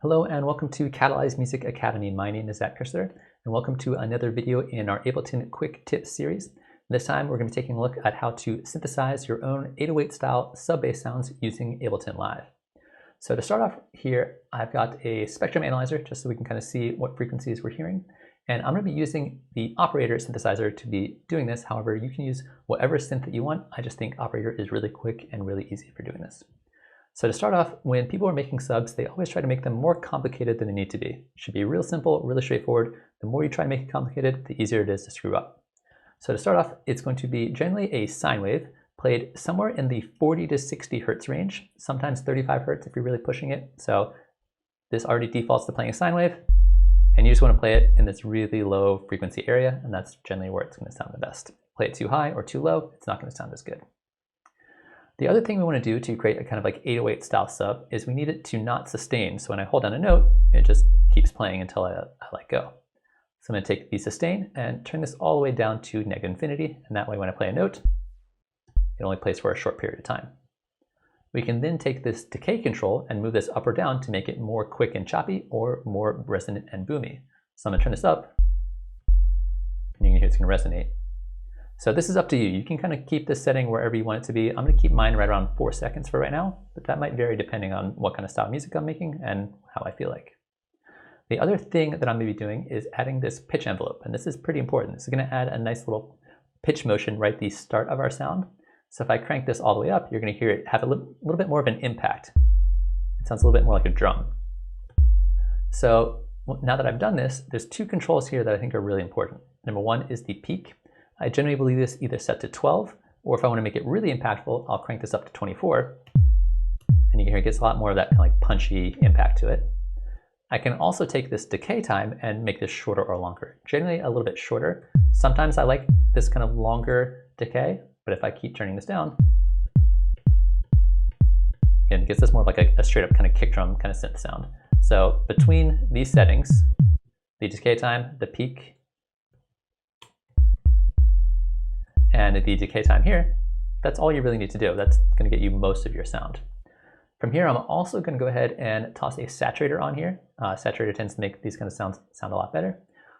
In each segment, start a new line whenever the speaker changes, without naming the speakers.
Hello and welcome to Cataylze Music Academy. My name is Zaak Kerstetter and welcome to another video in our Ableton Quick Tips series. This time we're going to be taking a look at how to synthesize your own 808 style sub-bass sounds using Ableton Live. So to start off here, I've got a spectrum analyzer just so we can kind of see what frequencies we're hearing. And I'm going to be using the operator synthesizer to be doing this. However, you can use whatever synth that you want. I just think operator is really quick and really easy for doing this. So to start off, when people are making subs, they always try to make them more complicated than they need to be. It should be real simple, really straightforward. The more you try to make it complicated, the easier it is to screw up. So to start off, it's going to be generally a sine wave played somewhere in the 40 to 60 hertz range, sometimes 35 hertz if you're really pushing it. So this already defaults to playing a sine wave, and you just want to play it in this really low frequency area, and that's generally where it's going to sound the best. Play it too high or too low, it's not going to sound as good. The other thing we want to do to create a kind of like 808 style sub is we need it to not sustain. So when I hold down a note, it just keeps playing until I let go. So I'm going to take the sustain and turn this all the way down to -infinity. And that way when I play a note, it only plays for a short period of time. We can then take this decay control and move this up or down to make it more quick and choppy or more resonant and boomy. So I'm going to turn this up, and you can hear it's going to resonate. So this is up to you. You can kind of keep this setting wherever you want it to be. I'm going to keep mine right around 4 seconds for right now, but that might vary depending on what kind of style of music I'm making and how I feel like. The other thing that I'm going to be doing is adding this pitch envelope, and this is pretty important. This is going to add a nice little pitch motion right at the start of our sound. So if I crank this all the way up, you're going to hear it have a little bit more of an impact. It sounds a little bit more like a drum. So now that I've done this, there's two controls here that I think are really important. Number one is the peak. I generally leave this either set to 12, or if I want to make it really impactful, I'll crank this up to 24. And you can hear it gets a lot more of that kind of like punchy impact to it. I can also take this decay time and make this shorter or longer. Generally a little bit shorter. Sometimes I like this kind of longer decay, but if I keep turning this down, again, it gets this more of like a straight up kind of kick drum kind of synth sound. So between these settings, the decay time, the peak, and the decay time here, that's all you really need to do. That's going to get you most of your sound. From here, I'm also going to go ahead and toss a saturator on here. Saturator tends to make these kind of sounds sound a lot better.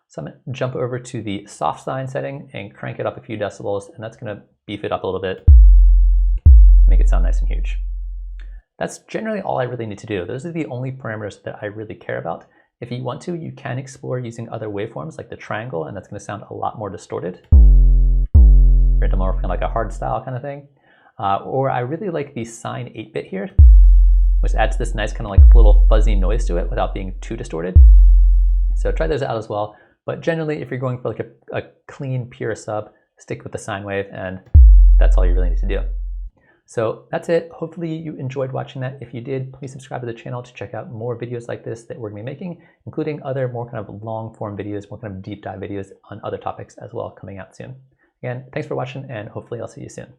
So I'm going to jump over to the soft sine setting and crank it up a few decibels, and that's going to beef it up a little bit, make it sound nice and huge. That's generally all I really need to do. Those are the only parameters that I really care about. If you want to, you can explore using other waveforms like the triangle, and that's going to sound a lot more distorted. Into more kind of like a hard style kind of thing. Or I really like the sine 8-bit here, which adds this nice kind of like little fuzzy noise to it without being too distorted. So try those out as well. But generally, if you're going for like a clean, pure sub, stick with the sine wave, and that's all you really need to do. So that's it. Hopefully you enjoyed watching that. If you did, please subscribe to the channel to check out more videos like this that we're going to be making, including other more kind of long form videos, more kind of deep dive videos on other topics as well coming out soon. Again, thanks for watching, and hopefully I'll see you soon.